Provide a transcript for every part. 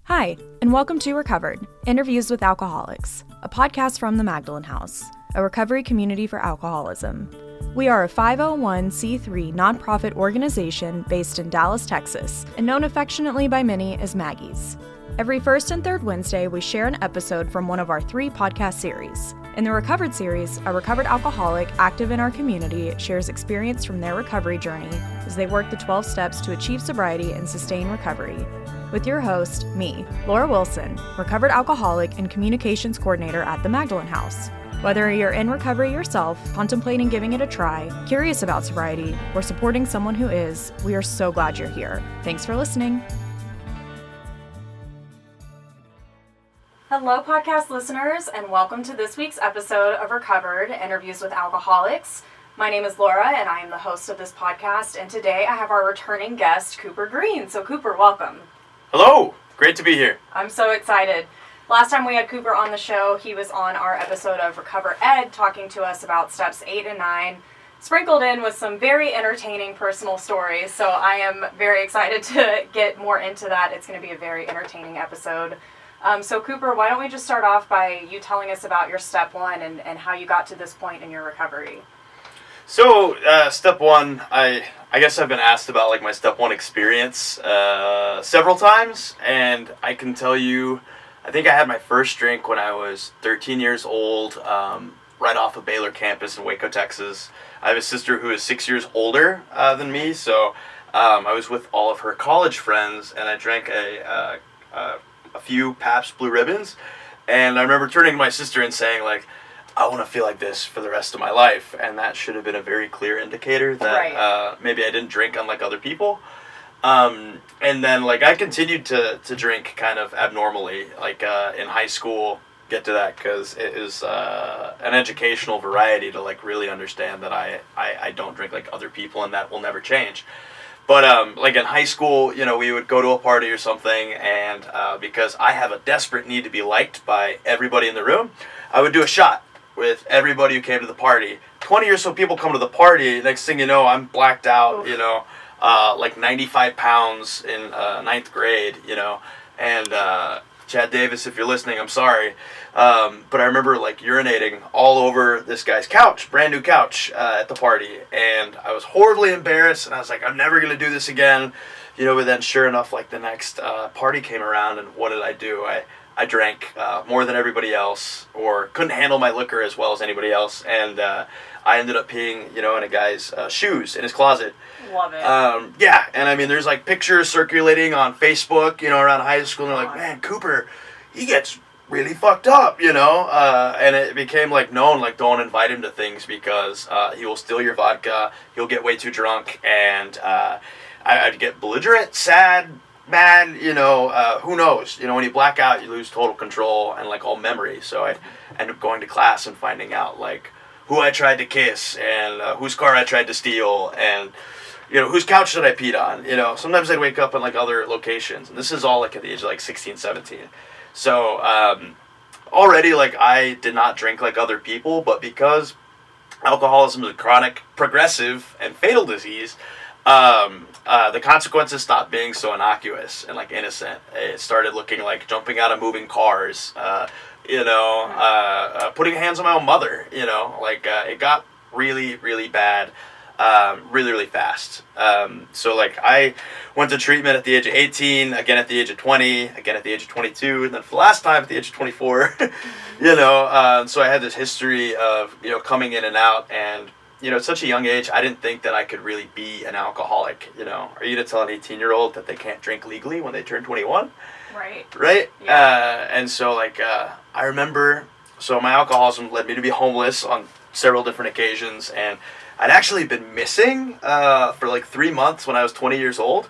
Hi, and welcome to Recovered, Interviews with Alcoholics, a podcast from the Magdalen House, a recovery community for alcoholism. We are a 501c3 nonprofit organization based in Dallas, Texas, and known affectionately by many as Maggies. Every first and third Wednesday, we share an episode from one of our 3 podcast series. In the Recovered series, a recovered alcoholic active in our community shares experience from their recovery journey as they work the 12 steps to achieve sobriety and sustain recovery. With your host, me, Laura Wilson, recovered alcoholic and communications coordinator at the Magdalen House. Whether you're in recovery yourself, contemplating giving it a try, curious about sobriety, or supporting someone who is, we are so glad you're here. Thanks for listening. Hello, podcast listeners, and welcome to this week's episode of Recovered, Interviews with Alcoholics. My name is Laura, and I am the host of this podcast, and today I have our returning guest, Cooper Green. So, Cooper, welcome. Hello! Great to be here. I'm so excited. Last time we had Cooper on the show, he was on our episode of Recover Ed, talking to us about steps 8 and 9, sprinkled in with some very entertaining personal stories. So I am very excited to get more into that. It's going to be a very entertaining episode. So Cooper, why don't we just start off by you telling us about your step 1 and how you got to this point in your recovery? So, step 1, I guess I've been asked about like my step 1 experience several times, and I can tell you, I think I had my first drink when I was 13 years old, right off of Baylor campus in Waco, Texas. I have a sister who is 6 years older than me, so I was with all of her college friends, and I drank a few Pabst Blue Ribbons, and I remember turning to my sister and saying, like, I want to feel like this for the rest of my life, and that should have been a very clear indicator that maybe I didn't drink unlike other people. And then, like, I continued to drink kind of abnormally, like in high school, get to that, because it is an educational variety to, like, really understand that I don't drink like other people, and that will never change. But, like, in high school, you know, we would go to a party or something, and because I have a desperate need to be liked by everybody in the room, I would do a shot with everybody who came to the party. 20 or so people come to the party, next thing you know, I'm blacked out, you know, like 95 pounds in 9th grade, you know, and Chad Davis, if you're listening, I'm sorry, but I remember, like, urinating all over this guy's couch, brand new couch, at the party, and I was horribly embarrassed, and I was like, I'm never gonna do this again, you know. But then sure enough, like, the next party came around, and what did I do? I drank more than everybody else, or couldn't handle my liquor as well as anybody else, and I ended up peeing, you know, in a guy's shoes in his closet. Love it. Yeah, and I mean, there's like pictures circulating on Facebook, you know, around high school, and they're like, man, Cooper, he gets really fucked up, you know, and it became like known, like, don't invite him to things because he will steal your vodka, he'll get way too drunk, and I'd get belligerent, sad, mad, you know, who knows, you know, when you black out, you lose total control and, like, all memory. So I'd end up going to class and finding out, like, who I tried to kiss, and whose car I tried to steal, and, you know, whose couch that I peed on, you know. Sometimes I'd wake up in, like, other locations, and this is all, like, at the age of, like, 16, 17. So, already, like, I did not drink like other people, but because alcoholism is a chronic, progressive, and fatal disease, the consequences stopped being so innocuous and, like, innocent. It started looking like jumping out of moving cars, you know, putting hands on my own mother, you know, like, it got really, really bad, really, really fast. So, like, I went to treatment at the age of 18, again at the age of 20, again at the age of 22, and then for the last time at the age of 24, you know, so I had this history of, you know, coming in and out, and, you know, at such a young age, I didn't think that I could really be an alcoholic, you know. Are you to tell an 18-year-old that they can't drink legally when they turn 21? Right? Yeah. And so, like, I remember, so my alcoholism led me to be homeless on several different occasions, and I'd actually been missing for, like, 3 months when I was 20 years old.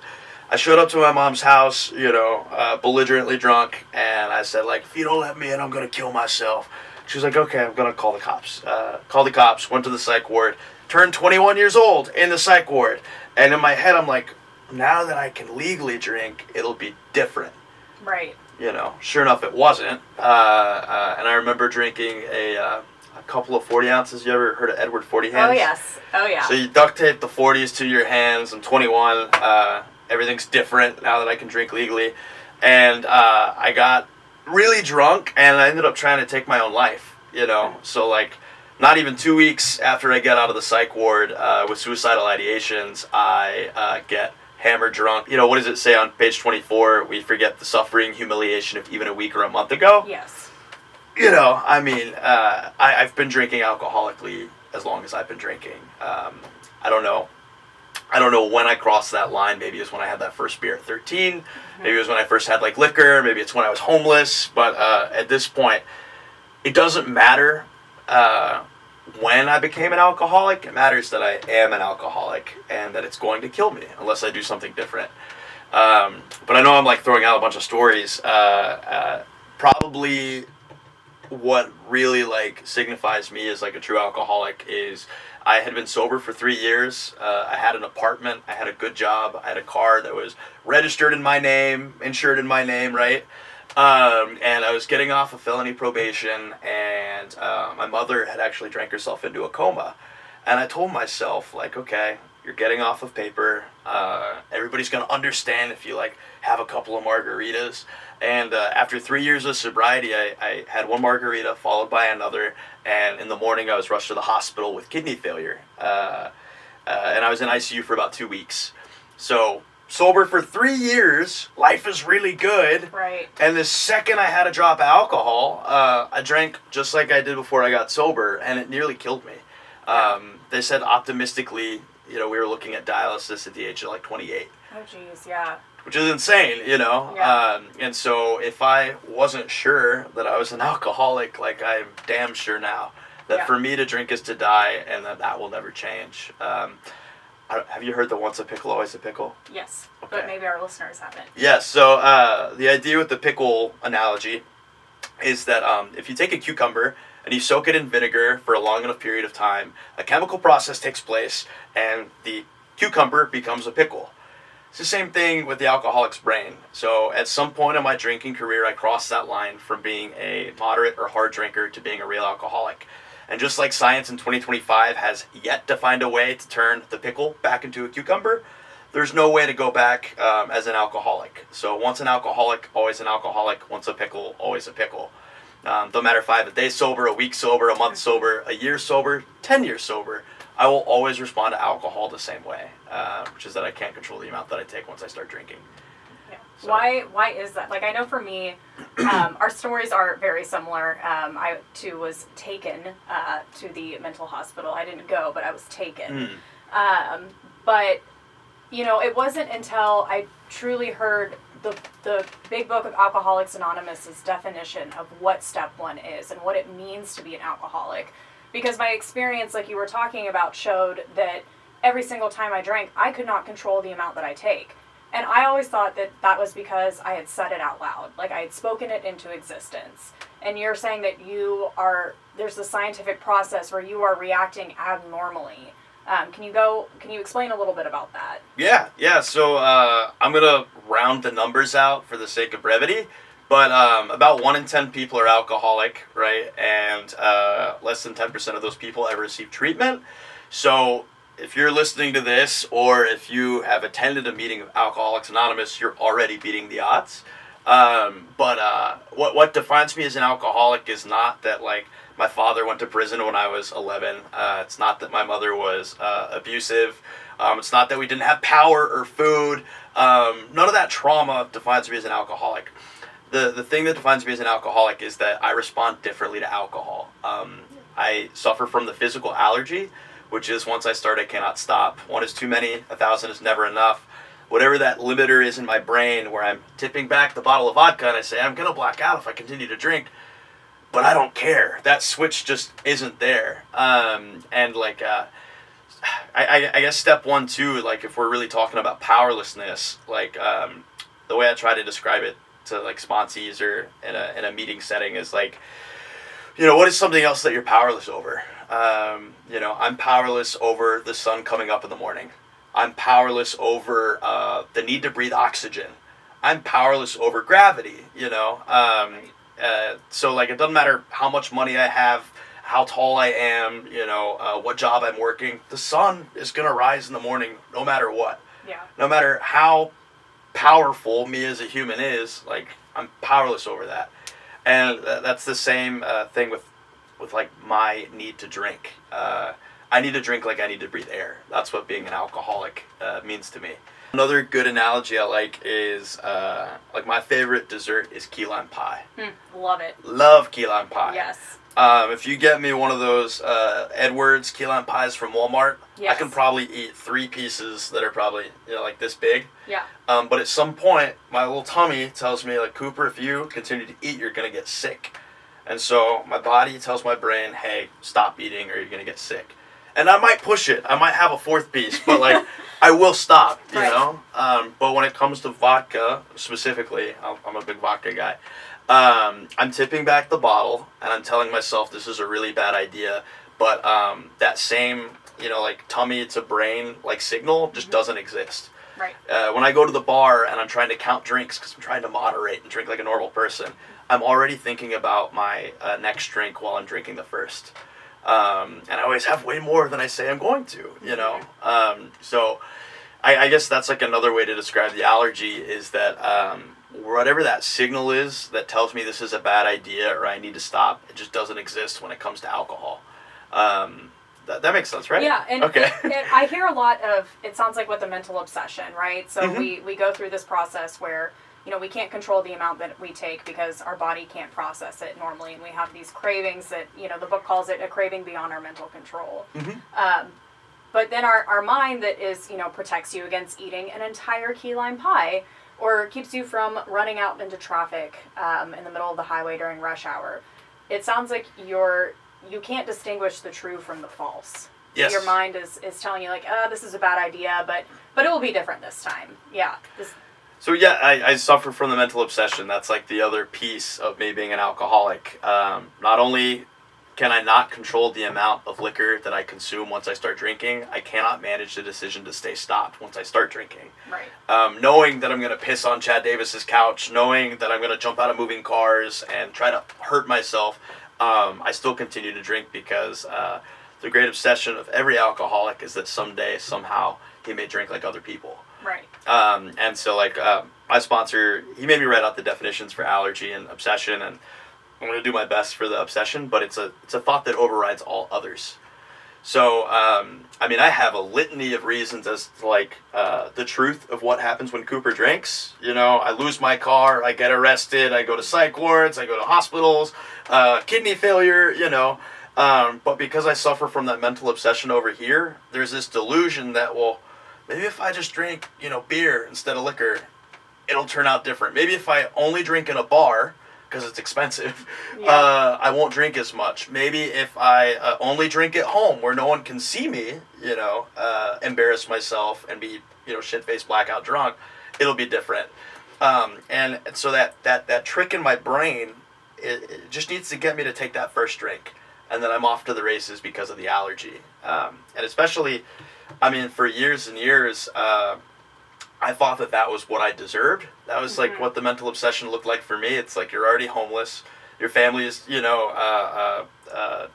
I showed up to my mom's house, you know, belligerently drunk, and I said, like, if you don't let me in, I'm going to kill myself. She was like, okay, I'm going to call the cops. Called the cops, went to the psych ward, turned 21 years old in the psych ward. And in my head, I'm like, now that I can legally drink, it'll be different. Right. You know, sure enough, it wasn't. And I remember drinking a couple of 40 ounces. You ever heard of Edward 40 hands? Oh, yes. Oh, yeah. So you duct tape the 40s to your hands. I'm 21. Everything's different now that I can drink legally. And I got really drunk, and I ended up trying to take my own life, you know. So, like, not even 2 weeks after I get out of the psych ward with suicidal ideations, I get hammered drunk. You know, what does it say on page 24? We forget the suffering, humiliation of even a week or a month ago. Yes. You know, I mean, I've been drinking alcoholically as long as I've been drinking. I don't know. I don't know when I crossed that line. Maybe it was when I had that first beer at 13. Maybe it was when I first had, like, liquor. Maybe it's when I was homeless. But at this point, it doesn't matter when I became an alcoholic. It matters that I am an alcoholic and that it's going to kill me unless I do something different. But I know I'm, like, throwing out a bunch of stories. Probably what really, like, signifies me as, like, a true alcoholic is I had been sober for 3 years. I had an apartment. I had a good job. I had a car that was registered in my name, insured in my name, right? And I was getting off of felony probation, and my mother had actually drank herself into a coma. And I told myself, like, okay, you're getting off of paper. Everybody's going to understand if you, like, have a couple of margaritas. And after 3 years of sobriety, I had one margarita followed by another. And in the morning, I was rushed to the hospital with kidney failure. And I was in ICU for about 2 weeks. So, sober for 3 years, life is really good. Right. And the second I had a drop of alcohol, I drank just like I did before I got sober, and it nearly killed me. They said optimistically, you know, we were looking at dialysis at the age of, like, 28. Oh, geez, yeah. Which is insane, you know? Yeah. And so if I wasn't sure that I was an alcoholic, like, I'm damn sure now that for me to drink is to die, and that will never change. Have you heard the once a pickle, always a pickle? Yes, Okay. but maybe our listeners haven't. Yes, so the idea with the pickle analogy is that if you take a cucumber and you soak it in vinegar for a long enough period of time, a chemical process takes place, and the cucumber becomes a pickle. It's the same thing with the alcoholic's brain. So at some point in my drinking career, I crossed that line from being a moderate or hard drinker to being a real alcoholic. And just like science in 2025 has yet to find a way to turn the pickle back into a cucumber, there's no way to go back as an alcoholic. So once an alcoholic, always an alcoholic. Once a pickle, always a pickle. Don't matter if I have a day sober, a week sober, a month sober, a year sober, 10 years sober, I will always respond to alcohol the same way, which is that I can't control the amount that I take once I start drinking. Yeah. So. Why is that? Like, I know for me, our stories are very similar. I, too, was taken to the mental hospital. I didn't go, but I was taken. But, you know, it wasn't until I truly heard the big book of Alcoholics Anonymous' definition of what step one is and what it means to be an alcoholic. Because my experience, like you were talking about, showed that every single time I drank, I could not control the amount that I take. And I always thought that that was because I had said it out loud. Like, I had spoken it into existence. And you're saying that there's a scientific process where you are reacting abnormally. Can you explain a little bit about that? Yeah. So I'm going to round the numbers out for the sake of brevity. But about 1 in 10 people are alcoholic, right? And less than 10% of those people ever receive treatment. So if you're listening to this, or if you have attended a meeting of Alcoholics Anonymous, you're already beating the odds. But what defines me as an alcoholic is not that, like, my father went to prison when I was 11. It's not that my mother was abusive. It's not that we didn't have power or food. None of that trauma defines me as an alcoholic. The thing that defines me as an alcoholic is that I respond differently to alcohol. I suffer from the physical allergy, which is once I start, I cannot stop. 1 is too many, 1,000 is never enough. Whatever that limiter is in my brain where I'm tipping back the bottle of vodka and I say, I'm going to black out if I continue to drink, but I don't care. That switch just isn't there. And like, I guess step 1 too, like if we're really talking about powerlessness, like the way I try to describe it to like sponsees or in a meeting setting is like, you know, what is something else that you're powerless over? You know, I'm powerless over the sun coming up in the morning. I'm powerless over the need to breathe oxygen. I'm powerless over gravity, you know. So like it doesn't matter how much money I have, how tall I am, you know, what job I'm working. The sun is going to rise in the morning no matter what. Yeah. No matter how powerful me as a human is, like, I'm powerless over that. And that's the same thing with like my need to drink. I need to drink like I need to breathe air. That's what being an alcoholic means to me. Another good analogy I like is, like, my favorite dessert is key lime pie. Love it. Love key lime pie. Yes. If you get me one of those Edwards key lime pies from Walmart, Yes. I can probably eat 3 pieces that are probably, like this big. Yeah. But at some point, my little tummy tells me, like, Cooper, if you continue to eat, you're going to get sick. And so my body tells my brain, hey, stop eating or you're going to get sick. And I might push it. I might have a 4th piece, but, like, I will stop, you know? But when it comes to vodka, specifically, I'm a big vodka guy, I'm tipping back the bottle, and I'm telling myself this is a really bad idea, but that same, like, tummy to brain, like, signal just doesn't exist. Right. When I go to the bar and I'm trying to count drinks because I'm trying to moderate and drink like a normal person, I'm already thinking about my next drink while I'm drinking the first. And I always have way more than I say I'm going to, So I guess that's like another way to describe the allergy is that whatever that signal is that tells me this is a bad idea or I need to stop, it just doesn't exist when it comes to alcohol. That makes sense, right? Yeah, and okay. I hear a lot of, it sounds like with the mental obsession, right? So we go through this process where, we can't control the amount that we take because our body can't process it normally, and we have these cravings that, the book calls it a craving beyond our mental control. But then our mind that is, protects you against eating an entire key lime pie or keeps you from running out into traffic in the middle of the highway during rush hour. It sounds like you can't distinguish the true from the false. Yes. Your mind is telling you, like, this is a bad idea, but it will be different this time. Yeah. So yeah, I suffer from the mental obsession. That's like the other piece of me being an alcoholic. Not only can I not control the amount of liquor that I consume once I start drinking, I cannot manage the decision to stay stopped once I start drinking. Right. Knowing that I'm going to piss on Chad Davis's couch, knowing that I'm going to jump out of moving cars and try to hurt myself, I still continue to drink because the great obsession of every alcoholic is that someday, somehow, he may drink like other people. Right. And so, like, my sponsor, he made me write out the definitions for allergy and obsession, and I'm going to do my best for the obsession, but it's a thought that overrides all others. So, I have a litany of reasons as to, like, the truth of what happens when Cooper drinks. I lose my car, I get arrested, I go to psych wards, I go to hospitals, kidney failure, but because I suffer from that mental obsession over here, there's this delusion that, well, maybe if I just drink, beer instead of liquor, it'll turn out different. Maybe if I only drink in a bar, because it's expensive, I won't drink as much. Maybe if I only drink at home where no one can see me, embarrass myself and be, shit-faced blackout drunk, it'll be different. And so that trick in my brain, it just needs to get me to take that first drink. And then I'm off to the races because of the allergy. And especially, for years and years, I thought that was what I deserved. That was like what the mental obsession looked like for me. It's like you're already homeless. Your family is,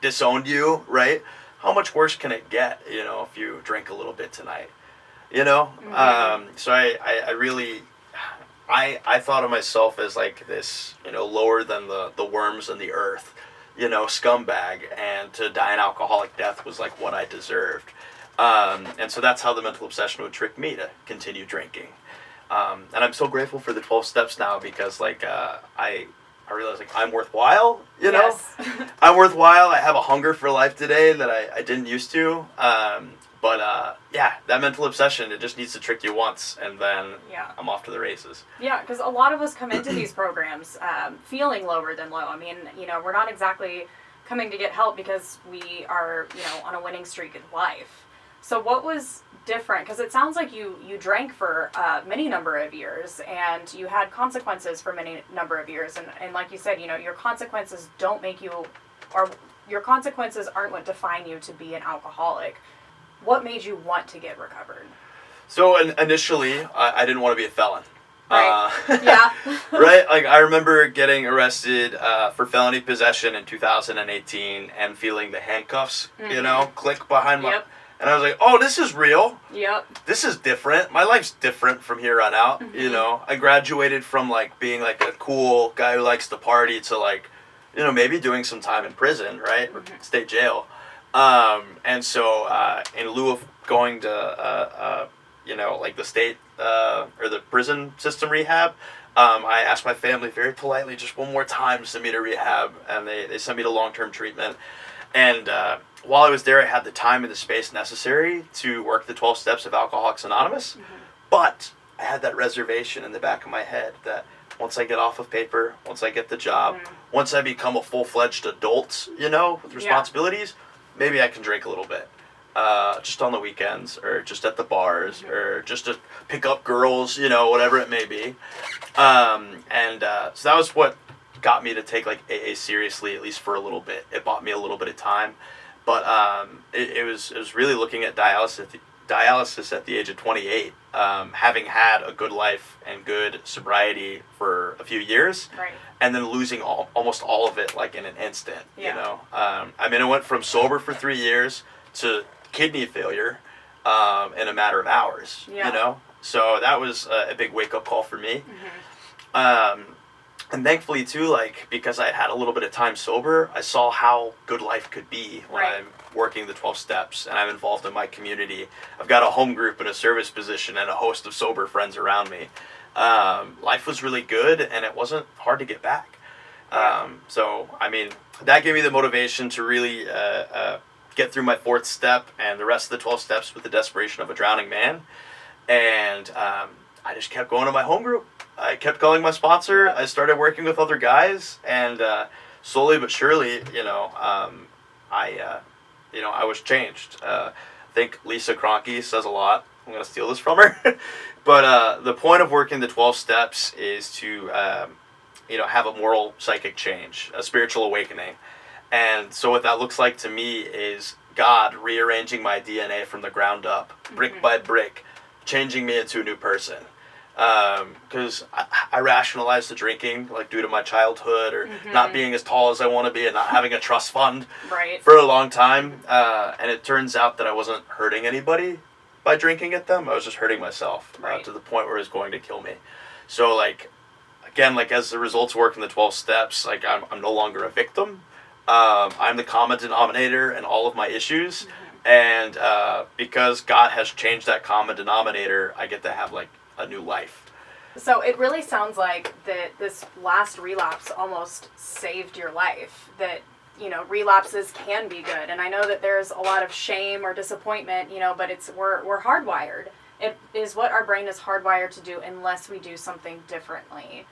disowned you, right? How much worse can it get, if you drink a little bit tonight? So I really, I thought of myself as like this, lower than the worms in the earth, scumbag, and to die an alcoholic death was like what I deserved. And so that's how the mental obsession would trick me to continue drinking. And I'm so grateful for the 12 steps now because, like, I realize, like, I'm worthwhile, Yes. I'm worthwhile. I have a hunger for life today that I didn't used to. But that mental obsession, it just needs to trick you once, and then I'm off to the races. Yeah, because a lot of us come into these programs feeling lower than low. We're not exactly coming to get help because we are, on a winning streak in life. So what was different? Because it sounds like you drank for many number of years, and you had consequences for many number of years. And like you said, your consequences don't make you, or your consequences aren't what define you to be an alcoholic. What made you want to get recovered? So initially, I didn't want to be a felon. Right. Right? Like, I remember getting arrested for felony possession in 2018 and feeling the handcuffs, click behind my... Yep. And I was like, oh, this is real. Yep. This is different. My life's different from here on out. You know, I graduated from like being like a cool guy who likes to party to like, you know, maybe doing some time in prison, right? Or state jail. And so in lieu of going to, you know, like the state or the prison system rehab, I asked my family very politely just one more time to send me to rehab, and they sent me to long-term treatment. And while I was there, I had the time and the space necessary to work the 12 steps of Alcoholics Anonymous, but I had that reservation in the back of my head that once I get off of paper, once I get the job, once I become a full-fledged adult, you know, with responsibilities, maybe I can drink a little bit. Just on the weekends, or just at the bars, or just to pick up girls, you know, whatever it may be. So that was what got me to take like AA seriously, at least for a little bit. It bought me a little bit of time, but it was really looking at dialysis at the age of 28, having had a good life and good sobriety for a few years, and then losing almost all of it like in an instant. You know, I mean, I went from sober for 3 years to kidney failure in a matter of hours. You know, so that was a big wake-up call for me. And thankfully too, like, because I had a little bit of time sober, I saw how good life could be when I'm working the 12 steps and I'm involved in my community. I've got a home group and a service position and a host of sober friends around me. Life was really good, and it wasn't hard to get back. So I mean, that gave me the motivation to really get through my 4th step and the rest of the 12 steps with the desperation of a drowning man. And I just kept going to my home group. I kept calling my sponsor. I started working with other guys, and slowly but surely, you know, I was changed. I think Lisa Kroenke says a lot. I'm going to steal this from her. But the point of working the 12 steps is to, you know, have a moral psychic change, a spiritual awakening. And so what that looks like to me is God rearranging my DNA from the ground up, brick by brick, changing me into a new person. Because I rationalized the drinking, like due to my childhood, or not being as tall as I want to be, and not having a trust fund for a long time. And it turns out that I wasn't hurting anybody by drinking at them. I was just hurting myself to the point where it was going to kill me. So, like, again, like as the results work in the 12 steps, like I'm no longer a victim. I'm the common denominator in all of my issues. And because God has changed that common denominator, I get to have like a new life. So it really sounds like that this last relapse almost saved your life, that, you know, relapses can be good. And I know that there's a lot of shame or disappointment, you know, but we're hardwired. It is what our brain is hardwired to do unless we do something differently.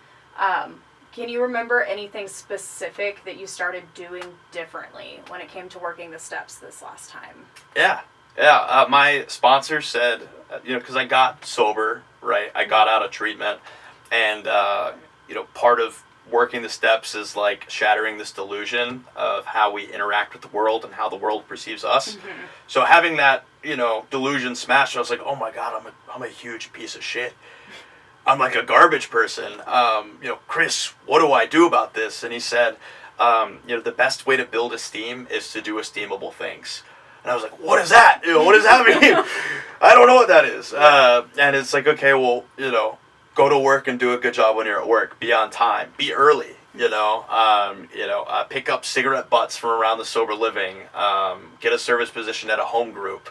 Can you remember anything specific that you started doing differently when it came to working the steps this last time? Yeah. My sponsor said, you know, because I got sober, right? I got out of treatment, and, you know, part of working the steps is like shattering this delusion of how we interact with the world and how the world perceives us. So having that, you know, delusion smashed, I was like, oh my God, I'm a huge piece of shit. I'm like a garbage person. You know, Chris, what do I do about this? And he said, you know, the best way to build esteem is to do esteemable things. And I was like, what is that? You know, what does that mean? I don't know what that is. And it's like, okay, well, you know, go to work and do a good job when you're at work. Be on time. Be early. You know, pick up cigarette butts from around the sober living. Get a service position at a home group.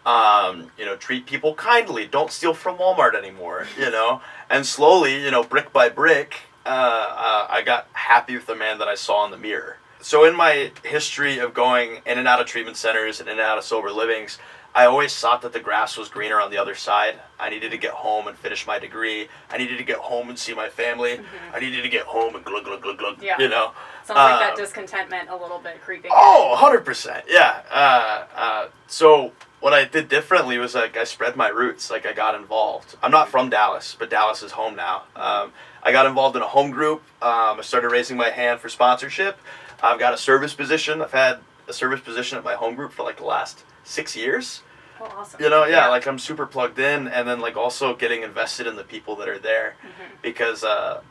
You know, treat people kindly. Don't steal from Walmart anymore, you know. And slowly, you know, brick by brick, I got happy with the man that I saw in the mirror. So in my history of going in and out of treatment centers and in and out of sober livings, I always thought that the grass was greener on the other side. I needed to get home and finish my degree. I needed to get home and see my family. I needed to get home and glug, glug, glug, glug, you know. Sounds like that discontentment a little bit creeping in. 100%, yeah. So what I did differently was, like, I spread my roots. Like, I got involved. I'm not from Dallas, but Dallas is home now. I got involved in a home group. I started raising my hand for sponsorship. I've got a service position. I've had a service position at my home group for, like, the last 6 years. Oh, awesome. You know, yeah, like I'm super plugged in, and then like also getting invested in the people that are there, because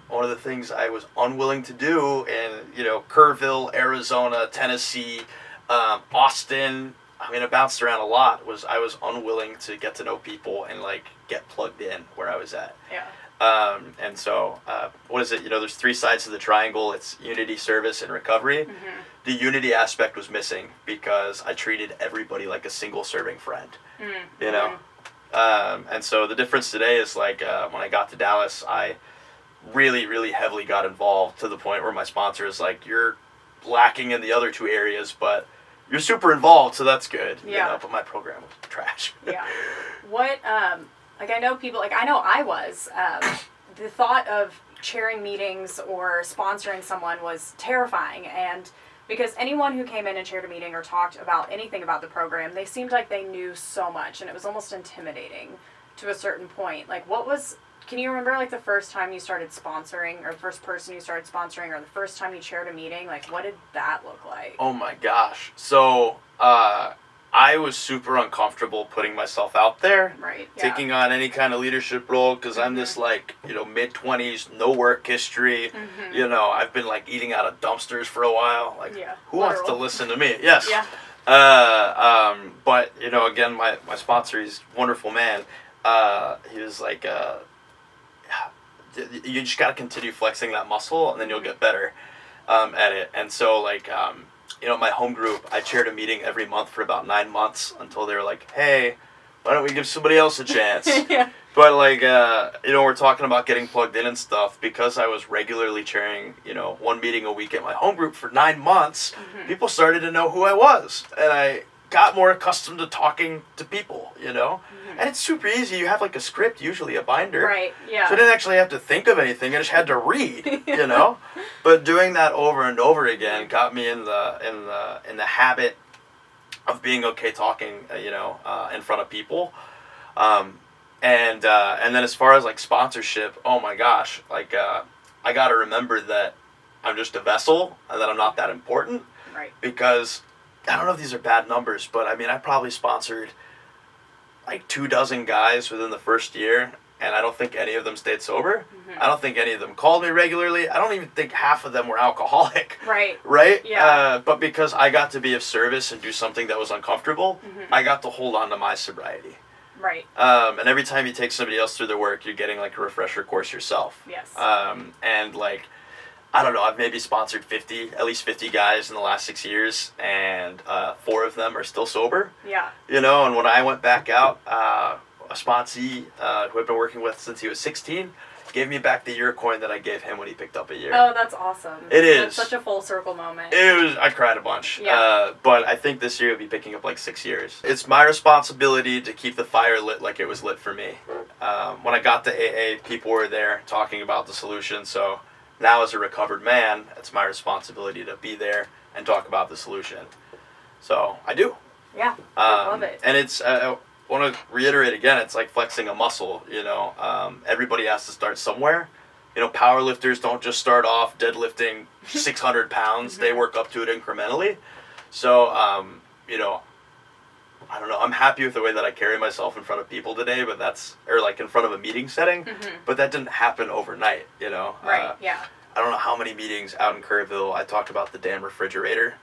one of the things I was unwilling to do in, you know, Kerrville, Arizona, Tennessee, Austin, I mean, it bounced around a lot, I was unwilling to get to know people and, like, get plugged in where I was at. Yeah. And so, what is it? You know, there's 3 sides to the triangle. It's unity, service, and recovery. Mm-hmm. The unity aspect was missing because I treated everybody like a single serving friend, Mm-hmm. you know? And so the difference today is, like, when I got to Dallas, I really, really heavily got involved to the point where my sponsor is like, you're lacking in the other 2 areas, but you're super involved, so that's good. Yeah. You know, but my program was trash. Yeah. What, like, I know people, like, I know I was, the thought of chairing meetings or sponsoring someone was terrifying, and because anyone who came in and chaired a meeting or talked about anything about the program, they seemed like they knew so much, and it was almost intimidating to a certain point. Like, can you remember, like, the first time you started sponsoring, or the first person you started sponsoring, or the first time you chaired a meeting? Like, what did that look like? Oh my gosh. So, I was super uncomfortable putting myself out there. Right. Yeah. Taking on any kind of leadership role, because I'm this, like, you know, mid-20s, no work history. Mm-hmm. You know, I've been, like, eating out of dumpsters for a while. Like, Yeah. who wants to listen to me? Yes. Yeah. But, you know, again, my sponsor, he's a wonderful man. He was like, you just got to continue flexing that muscle, and then you'll get better at it. And so, like, you know, my home group, I chaired a meeting every month for about 9 months until they were like, hey, why don't we give somebody else a chance? Yeah. But, like, you know, we're talking about getting plugged in and stuff. Because I was regularly chairing, you know, 1 meeting a week at my home group for 9 months, Mm-hmm. people started to know who I was. And I got more accustomed to talking to people, you know? Mm-hmm. And it's super easy. You have, like, a script, usually a binder. Right. Yeah. So I didn't actually have to think of anything. I just had to read, you know. But doing that over and over again got me in the habit of being okay talking, you know, in front of people. And then as far as, like, sponsorship, oh my gosh, like, I got to remember that I'm just a vessel and that I'm not that important. Right. Because I don't know if these are bad numbers, but I mean, I probably sponsored like 24 guys within the first year, and I don't think any of them stayed sober. Mm-hmm. I don't think any of them called me regularly. I don't even think half of them were alcoholic. Right. Right? Yeah. But because I got to be of service and do something that was uncomfortable, Mm-hmm. I got to hold on to my sobriety. Right. And every time you take somebody else through their work, you're getting like a refresher course yourself. Yes. And like, I don't know, I've maybe sponsored at least 50 guys in the last 6 years, and 4 of them are still sober. Yeah. You know, and when I went back out, a sponsee who I've been working with since he was 16 gave me back the year coin that I gave him when he picked up a year. Oh, that's awesome. It is. That's such a full circle moment. I cried a bunch. Yeah. But I think this year will be picking up like 6 years. It's my responsibility to keep the fire lit like it was lit for me. When I got to AA, people were there talking about the solution, so now as a recovered man, it's my responsibility to be there and talk about the solution. So I do. Yeah, I love it. And it's, I want to reiterate again, it's like flexing a muscle, you know. Everybody has to start somewhere. You know, powerlifters don't just start off deadlifting 600 pounds. Mm-hmm. They work up to it incrementally. So, you know, I don't know. I'm happy with the way that I carry myself in front of people today, but or like in front of a meeting setting, Mm-hmm. but that didn't happen overnight, you know. Right, yeah. I don't know how many meetings out in Kerrville I talked about the damn refrigerator,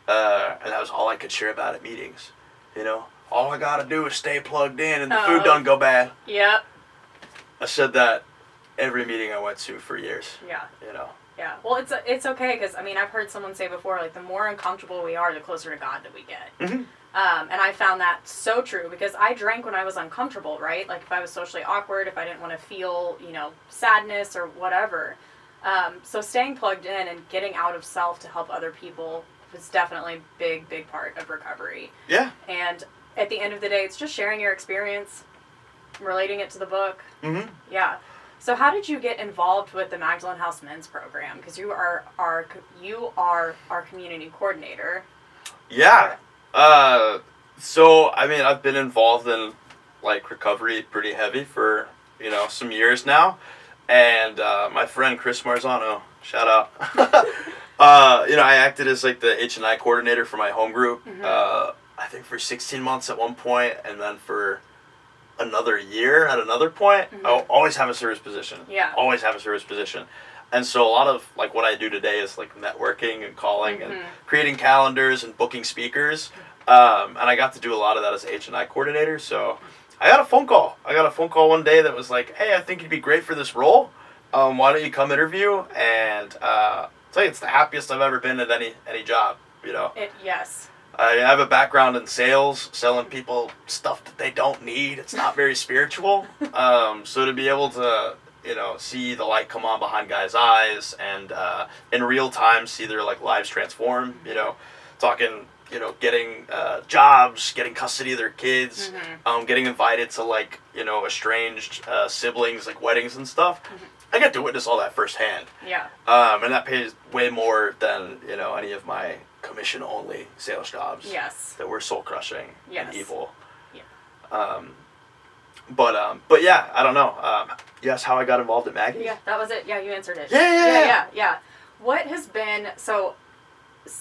and that was all I could share about at meetings, you know. All I gotta do is stay plugged in and the food doesn't go bad. Yep. I said that every meeting I went to for years, Yeah. you know. Yeah. Well, it's okay, because, I mean, I've heard someone say before, like, the more uncomfortable we are, the closer to God that we get. Mm-hmm. And I found that so true, because I drank when I was uncomfortable, right? Like, if I was socially awkward, if I didn't want to feel, you know, sadness or whatever. So staying plugged in and getting out of self to help other people was definitely a big, big part of recovery. Yeah. And at the end of the day, it's just sharing your experience, relating it to the book. Mm-hmm. Yeah. So how did you get involved with the Magdalen House Men's Program? Because you are our community coordinator. Yeah. So, I mean, I've been involved in, like, recovery pretty heavy for, you know, some years now. And my friend Chris Marzano, shout out. You know, I acted as, like, the H&I coordinator for my home group. Mm-hmm. I think for 16 months at one point, and then for another year at another point. Mm-hmm. I'll always have a service position. Yeah. Always have a service position. And so a lot of, like, what I do today is, like, networking and calling Mm-hmm. and creating calendars and booking speakers. And I got to do a lot of that as H&I coordinator. So I got a phone call. One day that was like, hey, I think you'd be great for this role. Why don't you come interview? And I'll tell you, it's the happiest I've ever been at any job, you know. Yes. I have a background in sales, selling people stuff that they don't need. It's not very spiritual. So to be able to, you know, see the light come on behind guys' eyes and in real time see their like lives transform, you know, talking, you know, getting jobs, getting custody of their kids, getting invited to like, you know, estranged siblings, like weddings and stuff. I get to witness all that firsthand. Yeah. And that pays way more than, you know, any of my commission-only sales jobs. Yes. That were soul-crushing and evil. Yeah. But yeah, I don't know. Yes, how I got involved at Maggie? Yeah, that was it. Yeah, you answered it. Yeah. What has been, so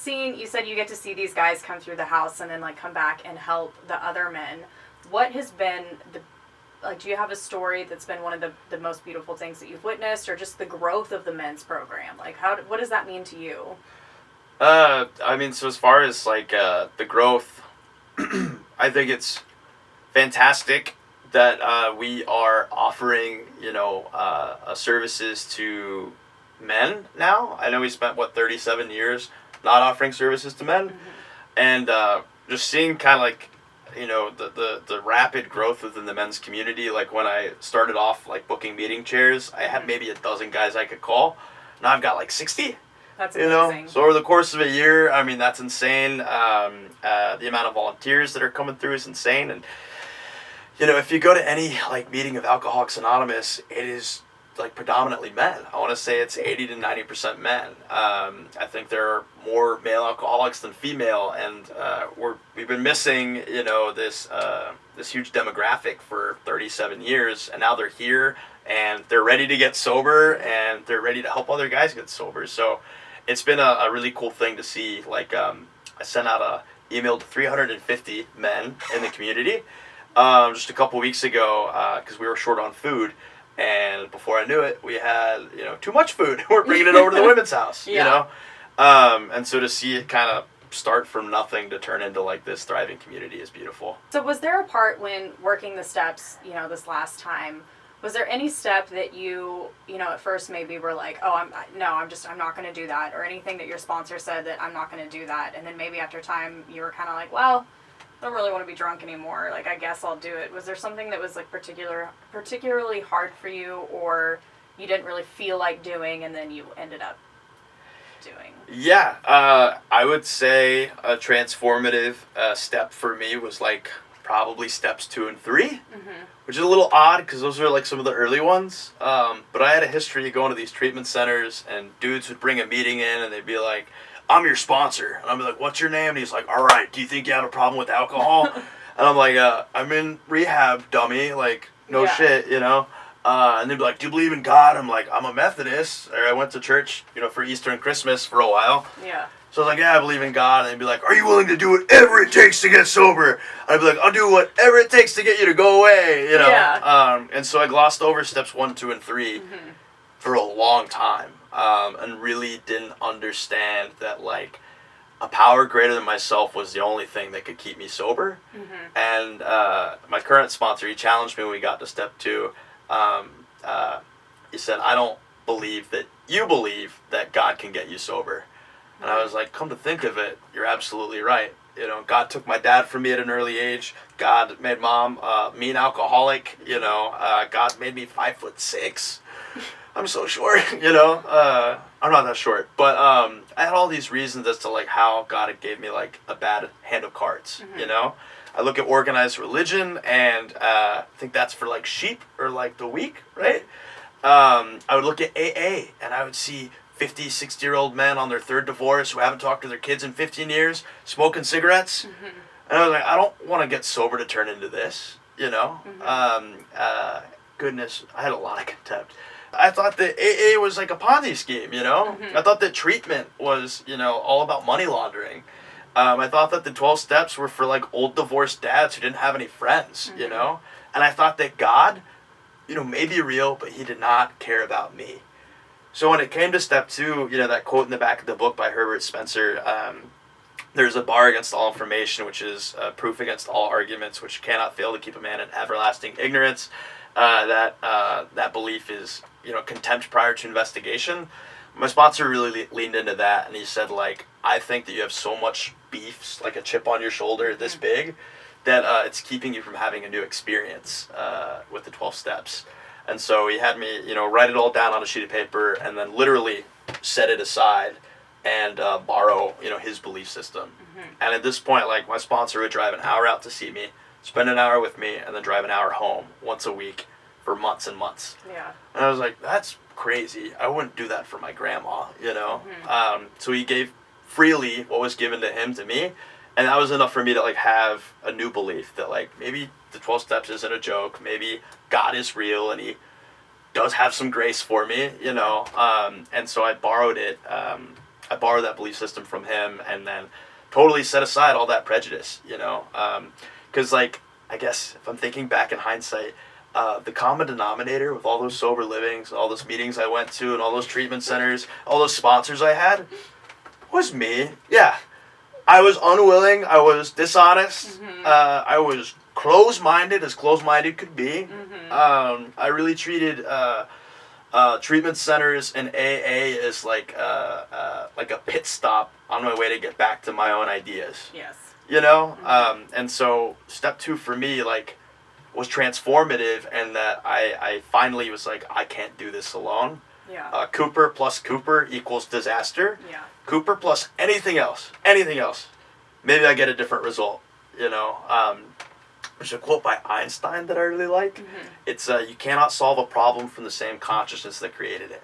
you said you get to see these guys come through the house and then like come back and help the other men. What has been do you have a story that's been one of the most beautiful things that you've witnessed, or just the growth of the men's program? Like what does that mean to you? I mean, so as far as like the growth, I think it's fantastic that we are offering, you know, services to men now. I know we spent 37 years not offering services to men, and just seeing kind of like, you know, the rapid growth within the men's community. Like when I started off like booking meeting chairs, I had maybe a dozen guys I could call. Now I've got like 60. That's amazing. You know, so over the course of a year, I mean, that's insane. The amount of volunteers that are coming through is insane. And, you know, if you go to any like meeting of Alcoholics Anonymous, it is like predominantly men. I want to say it's 80 to 90% men. I think there are more male alcoholics than female, and we've been missing, you know, this huge demographic for 37 years, and now they're here and they're ready to get sober and they're ready to help other guys get sober. So it's been a really cool thing to see. Like I sent out a email to 350 men in the community just a couple weeks ago because we were short on food. And before I knew it, we had, you know, too much food. We're bringing it over to the women's house, you know? And so to see it kind of start from nothing to turn into like this thriving community is beautiful. So was there a part when working the steps, you know, this last time, was there any step that you know, at first maybe were like, oh, I'm not going to do that, or anything that your sponsor said that I'm not going to do that, and then maybe after time you were kind of like, well, I don't really want to be drunk anymore, like I guess I'll do it. Was there something that was like particularly hard for you, or you didn't really feel like doing and then you ended up doing? Yeah, I would say a transformative step for me was like probably steps 2 and 3, which is a little odd because those are like some of the early ones. But I had a history of going to these treatment centers, and dudes would bring a meeting in and they'd be like, I'm your sponsor. And I'd be like, what's your name? And he's like, all right, do you think you have a problem with alcohol? And I'm like, I'm in rehab, dummy. Like, no shit, you know? And they'd be like, do you believe in God? I'm like, I'm a Methodist. Or I went to church, you know, for Easter and Christmas for a while. Yeah. So I was like, yeah, I believe in God. And they'd be like, are you willing to do whatever it takes to get sober? And I'd be like, I'll do whatever it takes to get you to go away, you know? Yeah. And so I glossed over steps 1, 2, and 3 for a long time. And really didn't understand that like a power greater than myself was the only thing that could keep me sober. And my current sponsor, he challenged me when we got to step 2. He said, I don't believe that you believe that God can get you sober. And I was like, come to think of it, you're absolutely right. You know, God took my dad from me at an early age. God made mom me an alcoholic. You know, God made me 5'6". I'm so short, you know. I'm not that short, but I had all these reasons as to like how God had gave me like a bad hand of cards, you know. I look at organized religion and I think that's for like sheep or like the weak, right? I would look at AA and I would see 50, 60-year-old men on their 3rd divorce who haven't talked to their kids in 15 years, smoking cigarettes. And I was like, I don't want to get sober to turn into this, you know. Goodness, I had a lot of contempt. I thought that AA was like a Ponzi scheme, you know? I thought that treatment was, you know, all about money laundering. I thought that the 12 steps were for like old divorced dads who didn't have any friends, you know? And I thought that God, you know, may be real, but he did not care about me. So when it came to step 2, you know, that quote in the back of the book by Herbert Spencer, there's a bar against all information, which is proof against all arguments, which cannot fail to keep a man in everlasting ignorance. That belief is, contempt prior to investigation. My sponsor really leaned into that, and he said, like, I think that you have so much beef, like a chip on your shoulder this big, that it's keeping you from having a new experience with the 12 steps. And so he had me, write it all down on a sheet of paper and then literally set it aside and borrow, his belief system. And at this point, like, my sponsor would drive an hour out to see me, spend an hour with me, and then drive an hour home once a week for months and months. Yeah. And I was like, that's crazy. I wouldn't do that for my grandma, So he gave freely what was given to him to me, and that was enough for me to, like, have a new belief that, like, maybe the 12 steps isn't a joke. Maybe God is real and he does have some grace for me, and so I borrowed it. I borrowed that belief system from him and then totally set aside all that prejudice, because, like, I guess if I'm thinking back in hindsight, the common denominator with all those sober livings, all those meetings I went to, and all those treatment centers, all those sponsors I had, was me. Yeah. I was unwilling. I was dishonest. I was close-minded, as close-minded could be. I really treated treatment centers and AA as like a pit stop on my way to get back to my own ideas. Yes. And so step 2 for me, like, was transformative, and that I finally was like, I can't do this alone. Yeah. Cooper plus Cooper equals disaster. Yeah. Cooper plus anything else, maybe I get a different result, There's a quote by Einstein that I really like. It's, you cannot solve a problem from the same consciousness that created it.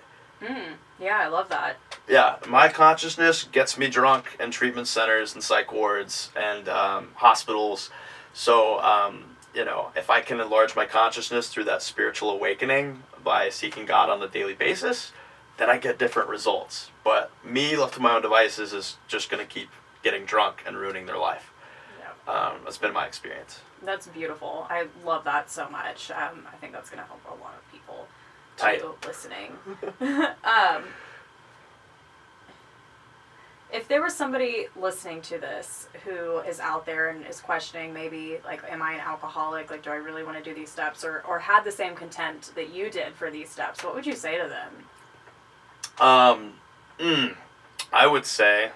Yeah, I love that. Yeah, my consciousness gets me drunk in treatment centers and psych wards and hospitals. So, if I can enlarge my consciousness through that spiritual awakening by seeking God on a daily basis, then I get different results. But me, left to my own devices, is just going to keep getting drunk and ruining their life. Yeah. That's been my experience. That's beautiful. I love that so much. I think that's going to help a lot of people too, listening. If there was somebody listening to this who is out there and is questioning, maybe, like, am I an alcoholic? Like, do I really want to do these steps? Or had the same contempt that you did for these steps, what would you say to them? I would say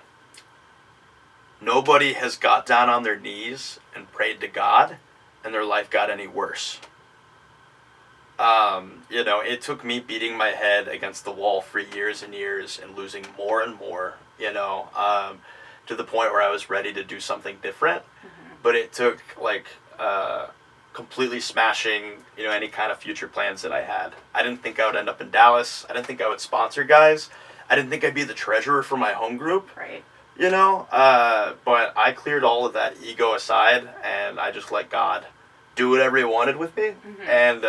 nobody has got down on their knees and prayed to God and their life got any worse. It took me beating my head against the wall for years and years and losing more and more, to the point where I was ready to do something different. But it took, like, completely smashing, any kind of future plans that I had. I didn't think I would end up in Dallas. I didn't think I would sponsor guys. I didn't think I'd be the treasurer for my home group. Right. But I cleared all of that ego aside, and I just let God do whatever he wanted with me. And,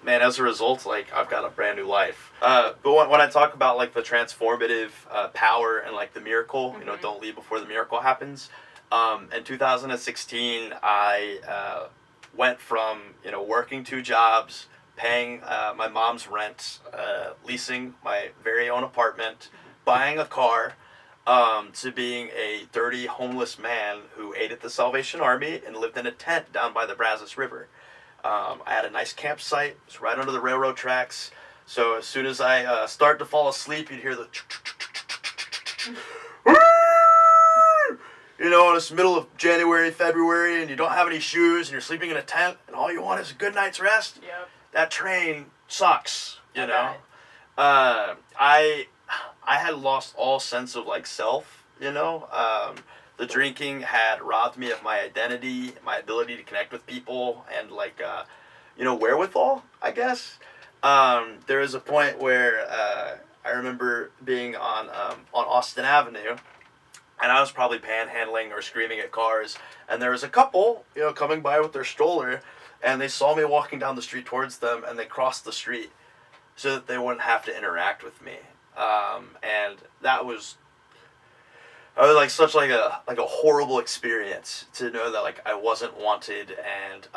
man, as a result, like, I've got a brand new life. But when I talk about, like, the transformative power and, like, the miracle, don't leave before the miracle happens. In 2016, I went from, working 2 jobs, paying my mom's rent, leasing my very own apartment, buying a car, to being a dirty, homeless man who ate at the Salvation Army and lived in a tent down by the Brazos River. I had a nice campsite. It was right under the railroad tracks. So as soon as I start to fall asleep, you'd hear the... and it's the middle of January, February, and you don't have any shoes, and you're sleeping in a tent, and all you want is a good night's rest. Yep. That train sucks, Okay. I had lost all sense of, like, self, the drinking had robbed me of my identity, my ability to connect with people, and, like, wherewithal, I guess. There was a point where I remember being on Austin Avenue, and I was probably panhandling or screaming at cars, and there was a couple, coming by with their stroller, and they saw me walking down the street towards them, and they crossed the street so that they wouldn't have to interact with me. And that was like such like a horrible experience to know that, like, I wasn't wanted and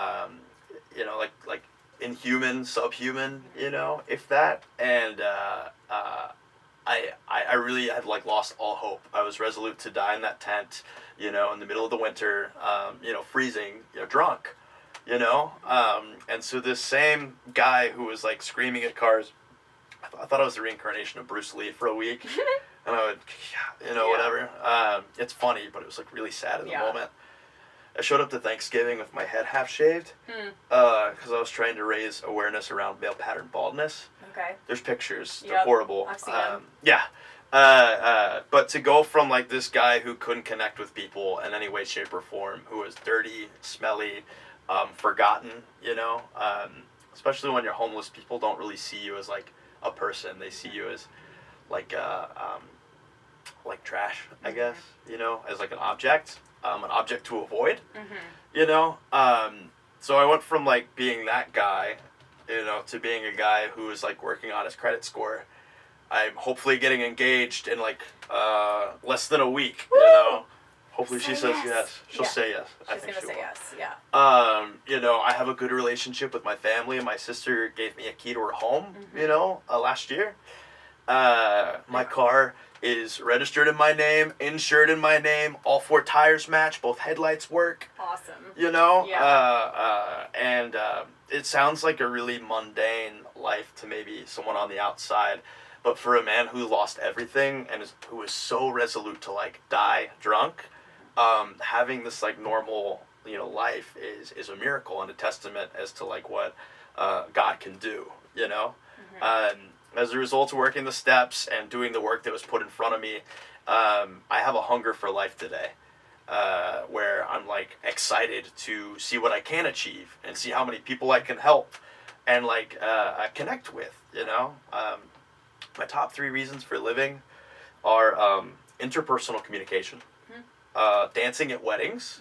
like inhuman, subhuman, if that. And I really had like lost all hope. I was resolute to die in that tent, in the middle of the winter, freezing, drunk, and so this same guy who was like screaming at cars, I thought I was the reincarnation of Bruce Lee for a week, and I would, whatever. It's funny, but it was like really sad in the moment. I showed up to Thanksgiving with my head half shaved, because I was trying to raise awareness around male pattern baldness. Okay. There's pictures. They're horrible. I've seen them. Yeah. But to go from like this guy who couldn't connect with people in any way, shape, or form, who was dirty, smelly, forgotten, especially when you're homeless, people don't really see you as like a person. They see you as like trash, I guess, as like an object to avoid, so I went from like being that guy, to being a guy who is like working on his credit score. I'm hopefully getting engaged in like less than a week. Woo! Hopefully she says yes. She'll say yes. She's gonna say yes. Yeah. I have a good relationship with my family, and my sister gave me a key to her home. Last year. My car is registered in my name, insured in my name. All 4 tires match. Both headlights work. Awesome. And it sounds like a really mundane life to maybe someone on the outside, but for a man who lost everything and who is so resolute to like die drunk, having this like normal life is a miracle and a testament as to like what God can do. As a result of working the steps and doing the work that was put in front of me, I have a hunger for life today, where I'm like excited to see what I can achieve and see how many people I can help and like connect with. My top 3 reasons for living are interpersonal communication, dancing at weddings,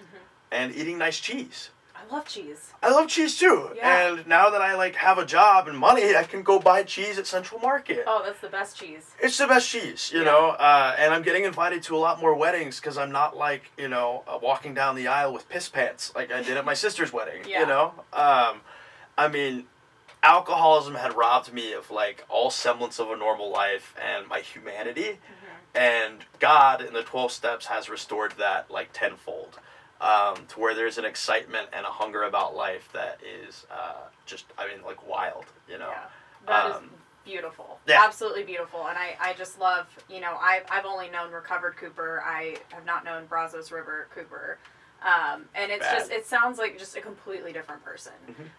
and eating nice cheese. I love cheese. I love cheese too. Yeah. And now that I like have a job and money, I can go buy cheese at Central Market. Oh, that's the best cheese. It's the best cheese, and I'm getting invited to a lot more weddings because I'm not like, walking down the aisle with piss pants like I did at my sister's wedding, I mean, alcoholism had robbed me of like all semblance of a normal life and my humanity, and God in the 12 steps has restored that like tenfold. To where there's an excitement and a hunger about life that is like wild, Yeah, that is beautiful. Yeah. Absolutely beautiful. And I just love, I've only known recovered Cooper. I have not known Brazos River Cooper. And it's Bad. just, it sounds like just a completely different person.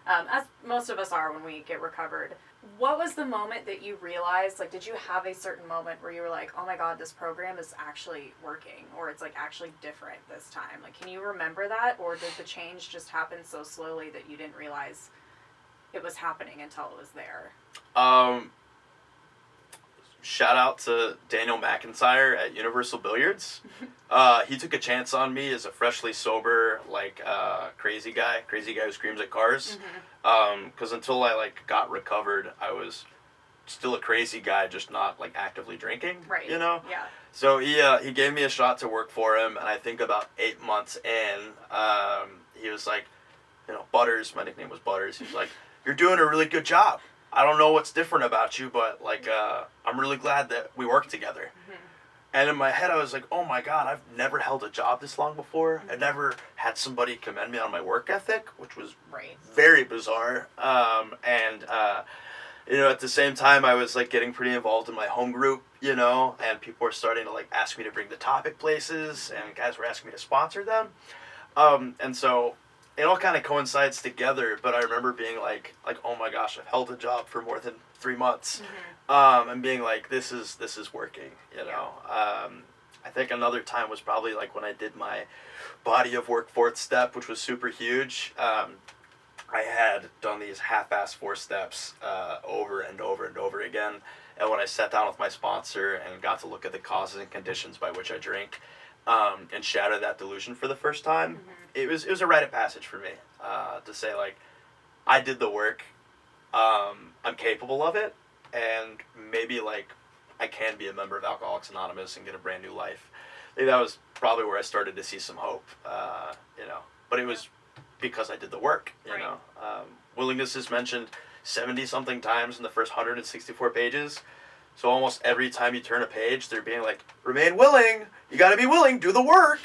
As most of us are when we get recovered. What was the moment that you realized, like, did you have a certain moment where you were like, oh my God, this program is actually working, or it's like actually different this time? Like, can you remember that, or did the change just happen so slowly that you didn't realize it was happening until it was there? Shout out to Daniel McIntyre at Universal Billiards. He took a chance on me as a freshly sober, like, crazy guy who screams at cars. Because until I, like, got recovered, I was still a crazy guy, just not, like, actively drinking, Right. Yeah. So he gave me a shot to work for him, and I think about 8 months in, he was like, Butters, my nickname was Butters, he was like, you're doing a really good job. I don't know what's different about you, but, like, I'm really glad that we work together. And in my head, I was like, oh my God, I've never held a job this long before. I've never had somebody commend me on my work ethic, which was very bizarre. At the same time, I was, like, getting pretty involved in my home group, and people were starting to, like, ask me to bring the topic places, and guys were asking me to sponsor them. And so it all kind of coincides together, but I remember being like, oh my gosh, I've held a job for more than 3 months, and being like, this is working, I think another time was probably like when I did my body of work 4th step, which was super huge. I had done these half-assed 4 steps over and over and over again, and when I sat down with my sponsor and got to look at the causes and conditions by which I drink, and shatter that delusion for the first time, it was a rite of passage for me, to say, like, I did the work, I'm capable of it, and maybe, like, I can be a member of Alcoholics Anonymous and get a brand new life. I think that was probably where I started to see some hope, but it was because I did the work, Willingness is mentioned 70-something times in the first 164 pages. So almost every time you turn a page, they're being like, remain willing. You got to be willing. Do the work.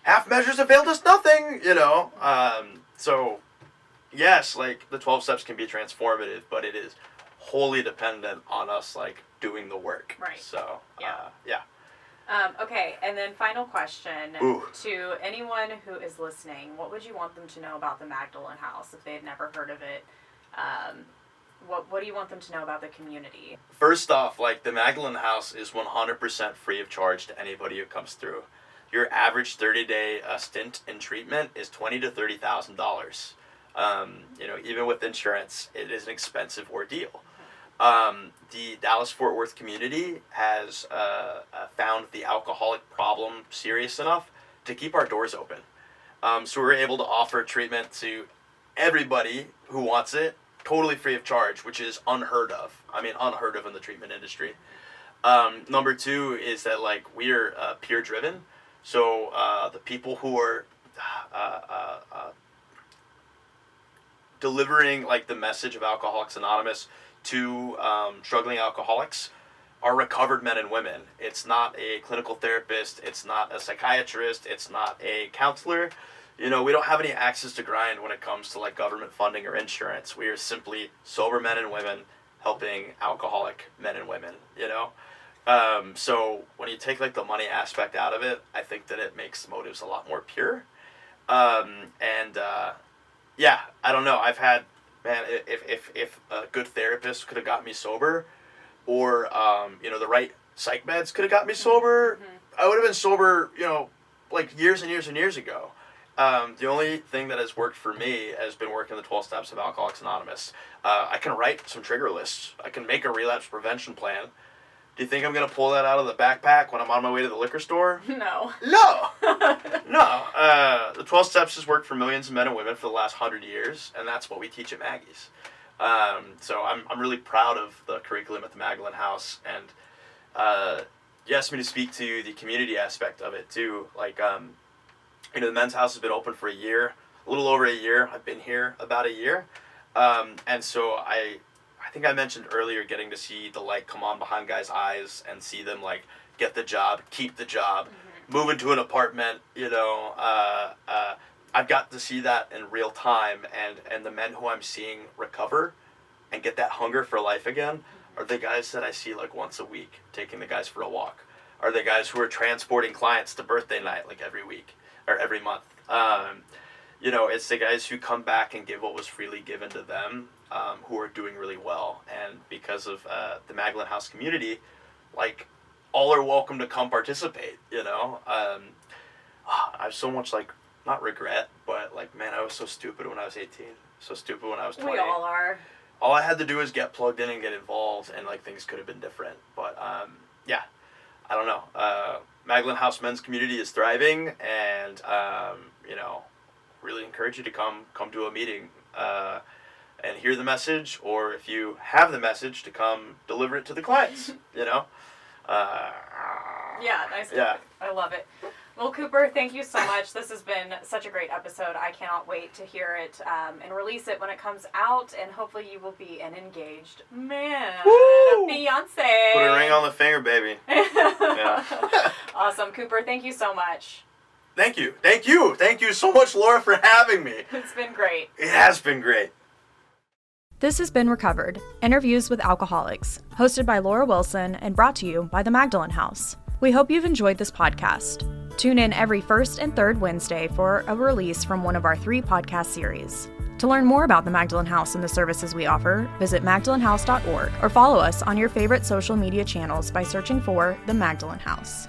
Half measures availed us nothing, you know. So, yes, like, the 12 steps can be transformative, but it is wholly dependent on us, like, doing the work. Right. So, Yeah. yeah. Okay, and then final question. Ooh. To anyone who is listening, what would you want them to know about the Magdalen House if they had never heard of it? What do you want them to know about the community? First off, like, the Magdalen House is 100% free of charge to anybody who comes through. Your average 30-day stint in treatment is $20,000 to $30,000. You know, even with insurance, it is an expensive ordeal. The Dallas-Fort Worth community has found the alcoholic problem serious enough to keep our doors open. So we're able to offer treatment to everybody who wants it, totally free of charge, which is unheard of. I mean, unheard of in the treatment industry. Number two is that, like, we're peer-driven. So the people who are delivering, like, the message of Alcoholics Anonymous to struggling alcoholics are recovered men and women. It's not a clinical therapist. It's not a psychiatrist. It's not a counselor. You know, we don't have any axes to grind when it comes to, like, government funding or insurance. We are simply sober men and women helping alcoholic men and women, you know? So when you take, like, the money aspect out of it, I think that it makes the motives a lot more pure. Yeah, I don't know. I've had, man, if a good therapist could have got me sober, or, you know, the right psych meds could have got me sober, I would have been sober, you know, like, years and years and years ago. The only thing that has worked for me has been working the 12 steps of Alcoholics Anonymous. I can write some trigger lists. I can make a relapse prevention plan. Do you think I'm going to pull that out of the backpack when I'm on my way to the liquor store? No. No! No. The 12 steps has worked for millions of men and women for the last 100 years, and that's what we teach at Maggie's. So I'm really proud of the curriculum at the Magdalen House, and you asked me to speak to the community aspect of it too. Like, you know, the men's house has been open for a year, a little over a year. I've been here about a year. And so I think I mentioned earlier getting to see the light come on behind guys' eyes and see them, like, get the job, keep the job, move into an apartment, you know. I've got to see that in real time, and the men who I'm seeing recover and get that hunger for life again are the guys that I see, like, once a week, taking the guys for a walk. Are the guys who are transporting clients to birthday night, like, every week or every month. You know, it's the guys who come back and give what was freely given to them, who are doing really well. And because of the Magdalen House community, like, all are welcome to come participate, you know. I have so much, like, not regret, but, like, man, I was so stupid when I was 18. So stupid when I was 20. We all are. All I had to do was get plugged in and get involved, and, like, things could have been different. But, yeah, I don't know. Magdalen House men's community is thriving, and, you know, really encourage you to come to a meeting and hear the message, or if you have the message, to come deliver it to the clients, you know? Yeah, nice. Yeah. I love it. Well, Cooper, thank you so much. This has been such a great episode. I cannot wait to hear it and release it when it comes out, and hopefully you will be an engaged man. Woo! A fiancé. Put a ring on the finger, baby. Yeah. Awesome. Cooper, thank you so much. Thank you. Thank you. Thank you so much, Laura, for having me. It's been great. It has been great. This has been Recovered, Interviews with Alcoholics, hosted by Laura Wilson and brought to you by the Magdalen House. We hope you've enjoyed this podcast. Tune in every first and third Wednesday for a release from one of our 3 podcast series. To learn more about the Magdalen House and the services we offer, visit magdalenhouse.org or follow us on your favorite social media channels by searching for The Magdalen House.